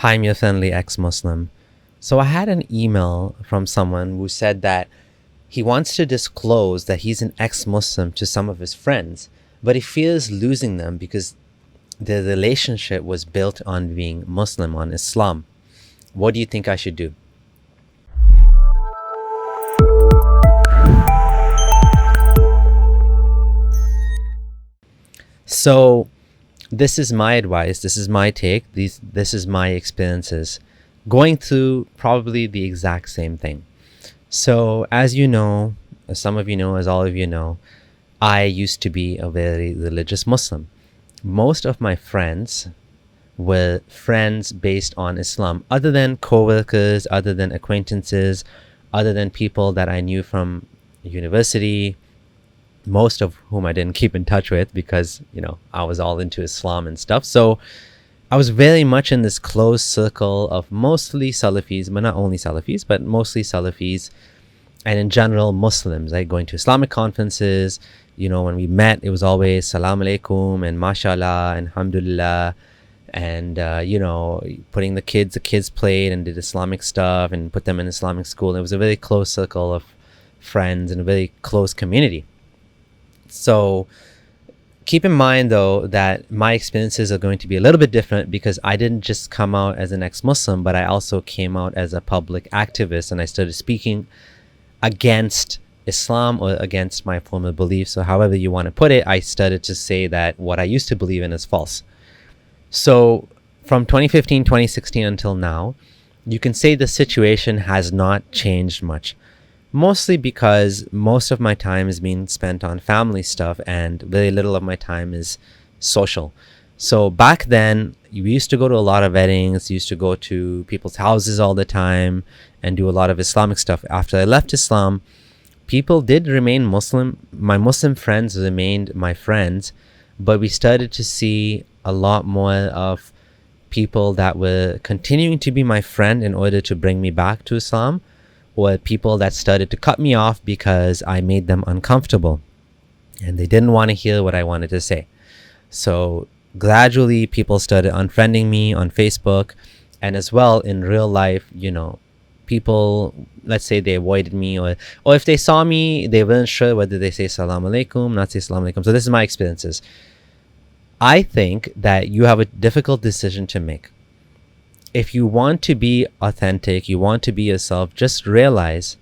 Hi, I'm your friendly ex-Muslim. So I had an email from someone who said that he wants to disclose that he's an ex-Muslim to some of his friends, but he fears losing them because the relationship was built on being Muslim, on Islam. What do you think I should do? So this is my advice, this is my take, this is my experiences going through probably the exact same thing. So as you know, as some of you know, as all of you know, I used to be a very religious Muslim. Most of my friends were friends based on Islam, other than co-workers, other than acquaintances, other than people that I knew from university, most of whom I didn't keep in touch with because, I was all into Islam and stuff. So I was very much in this close circle of mostly Salafis, but not only Salafis, but mostly Salafis and in general Muslims, like going to Islamic conferences. When we met, it was always Salam Alaikum and Mashallah and Alhamdulillah. And, putting the kids played and did Islamic stuff and put them in Islamic school. It was a very close circle of friends and a very close community. So keep in mind, though, that my experiences are going to be a little bit different because I didn't just come out as an ex-Muslim, but I also came out as a public activist and I started speaking against Islam or against my former beliefs. So however you want to put it, I started to say that what I used to believe in is false. So from 2015, 2016 until now, you can say the situation has not changed much. Mostly because most of my time is being spent on family stuff and very little of my time is social. So back then, we used to go to a lot of weddings, used to go to people's houses all the time and do a lot of Islamic stuff. After I left Islam, people did remain Muslim. My Muslim friends remained my friends, but we started to see a lot more of people that were continuing to be my friend in order to bring me back to Islam, or people that started to cut me off because I made them uncomfortable and they didn't want to hear what I wanted to say. So gradually people started unfriending me on Facebook, and as well in real life, people, let's say they avoided me, or if they saw me, they weren't sure whether they say Salam Alaikum, not say Salam Alaikum. So this is my experiences. I think that you have a difficult decision to make. If you want to be authentic, you want to be yourself, just realize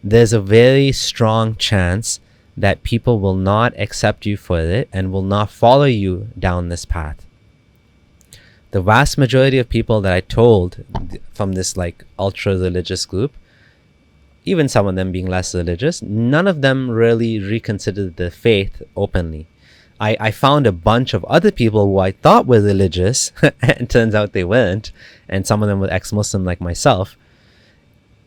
there's a very strong chance that people will not accept you for it and will not follow you down this path. The vast majority of people that I told from this ultra religious group, even some of them being less religious, none of them really reconsidered their faith openly. I found a bunch of other people who I thought were religious and turns out they weren't, and some of them were ex-Muslim like myself.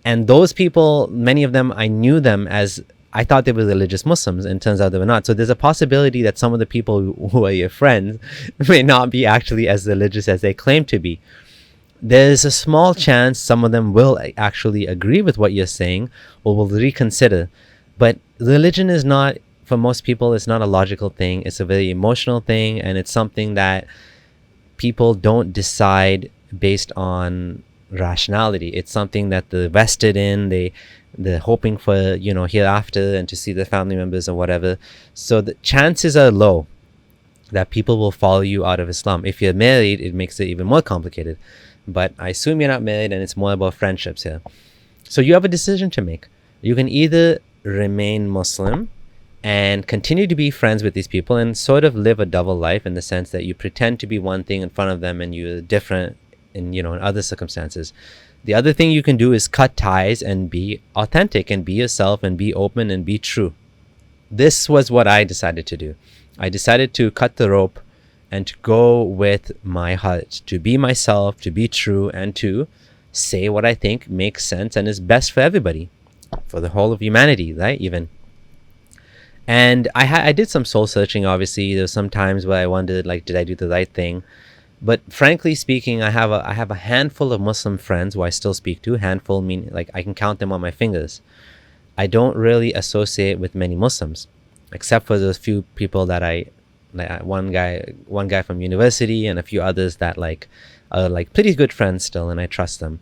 And those people, many of them, I knew them as I thought they were religious Muslims, and turns out they were not. So there's a possibility that some of the people who are your friends may not be actually as religious as they claim to be. There's a small chance some of them will actually agree with what you're saying or will reconsider. But religion is not, for most people, it's not a logical thing. It's a very emotional thing, and it's something that people don't decide based on rationality. It's something that they're vested in. They're hoping for, hereafter and to see their family members or whatever. So the chances are low that people will follow you out of Islam. If you're married, it makes it even more complicated. But I assume you're not married, and it's more about friendships here. So you have a decision to make. You can either remain Muslim and continue to be friends with these people and sort of live a double life in the sense that you pretend to be one thing in front of them and you're different in other circumstances. The other thing you can do is cut ties and be authentic and be yourself and be open and be true. This was what I decided to do. I decided to cut the rope and to go with my heart, to be myself, to be true, and to say what I think makes sense and is best for everybody, for the whole of humanity, right? Even. And I did some soul searching. Obviously, there were some times where I wondered, did I do the right thing? But frankly speaking, I have a handful of Muslim friends who I still speak to. Handful meaning I can count them on my fingers. I don't really associate with many Muslims, except for those few people that one guy from university and a few others that are like pretty good friends still, and I trust them,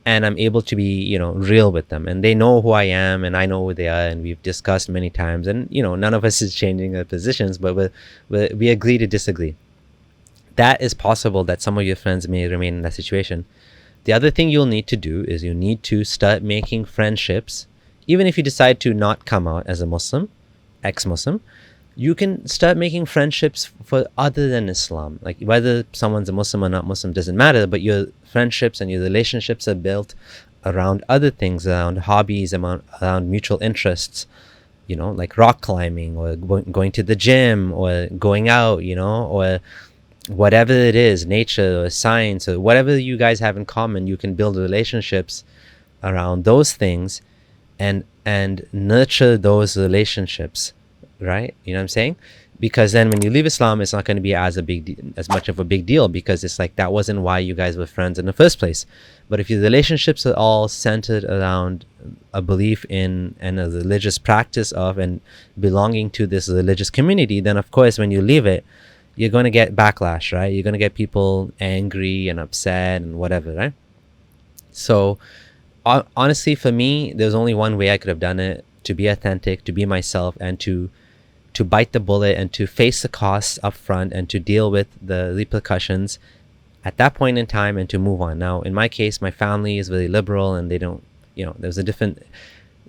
and I'm able to be, real with them, and they know who I am and I know who they are, and we've discussed many times, and none of us is changing our positions, but we agree to disagree. That is possible that some of your friends may remain in that situation. The other thing you'll need to do is you need to start making friendships. Even if you decide to not come out as a Muslim, ex-Muslim, you can start making friendships for other than Islam. Like whether someone's a Muslim or not Muslim doesn't matter, but your friendships and your relationships are built around other things, around hobbies, around mutual interests, like rock climbing or going to the gym or going out, or whatever it is, nature or science or whatever you guys have in common. You can build relationships around those things and nurture those relationships, right? You know what I'm saying? Because then when you leave Islam, it's not going to be as much of a big deal, because it's like that wasn't why you guys were friends in the first place. But if your relationships are all centered around a belief in and a religious practice of and belonging to this religious community, then of course when you leave it, you're going to get backlash, right? You're going to get people angry and upset and whatever, right? So honestly, for me, there's only one way I could have done it: to be authentic, to be myself, and to bite the bullet and to face the costs up front and to deal with the repercussions at that point in time and to move on. Now, in my case, my family is very liberal and they don't, there's a different,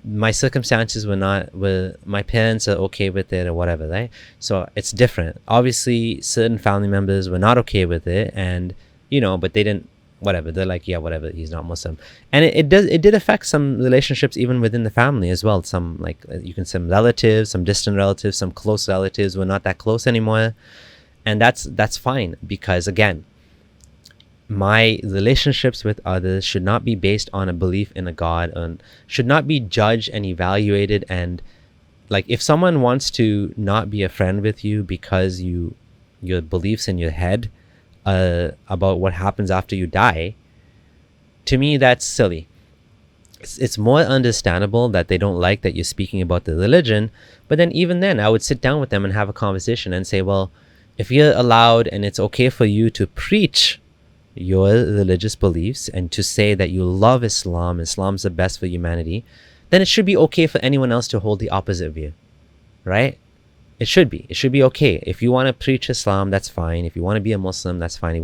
my circumstances were my parents are okay with it or whatever, right? So it's different. Obviously, certain family members were not okay with it, and but they didn't, whatever, they're like, yeah, whatever, he's not Muslim. And it did affect some relationships even within the family as well. Some, like, some relatives, some distant relatives, some close relatives were not that close anymore, and that's fine, because again, my relationships with others should not be based on a belief in a God, and should not be judged and evaluated. And like, if someone wants to not be a friend with you because your beliefs in your head about what happens after you die, to me that's silly. It's more understandable that they don't like that you're speaking about the religion, but then even then I would sit down with them and have a conversation and say, well, if you're allowed and it's okay for you to preach your religious beliefs and to say that you love Islam's the best for humanity, then it should be okay for anyone else to hold the opposite view, right? It should be okay. If you want to preach Islam, that's fine. If you want to be a Muslim, that's fine.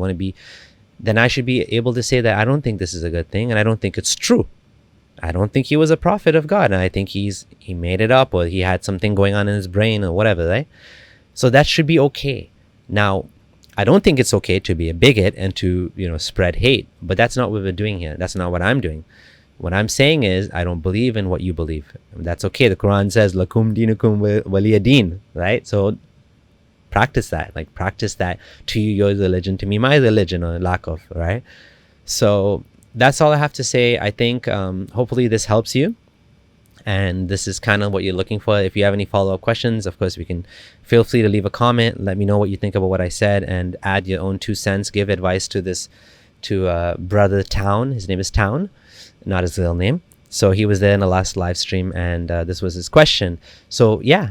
Then I should be able to say that I don't think this is a good thing, and I don't think it's true. I don't think he was a prophet of God, and I think he made it up, or he had something going on in his brain or whatever, right? So that should be okay. Now, I don't think it's okay to be a bigot and to, spread hate, but that's not what we're doing here. That's not what I'm doing. What I'm saying is, I don't believe in what you believe. That's okay. The Quran says, Lakum dinukum waliya din, right? So practice that. Like, practice that. To you, your religion. To me, my religion, or lack of, right? So that's all I have to say. I think hopefully this helps you. And this is kind of what you're looking for. If you have any follow-up questions, of course, feel free to leave a comment. Let me know what you think about what I said, and add your own 2 cents. Give advice to brother Town. His name is Town, not his real name. So he was there in the last live stream, and this was his question. So yeah,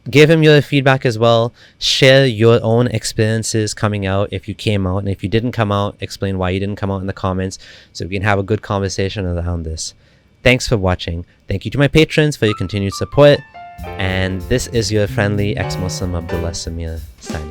give him your feedback as well. Share your own experiences coming out, if you came out, and if you didn't come out, explain why you didn't come out in the comments, so we can have a good conversation around this. Thanks for watching. Thank you to my patrons for your continued support. And this is your friendly ex-Muslim Abdullah Samir signing.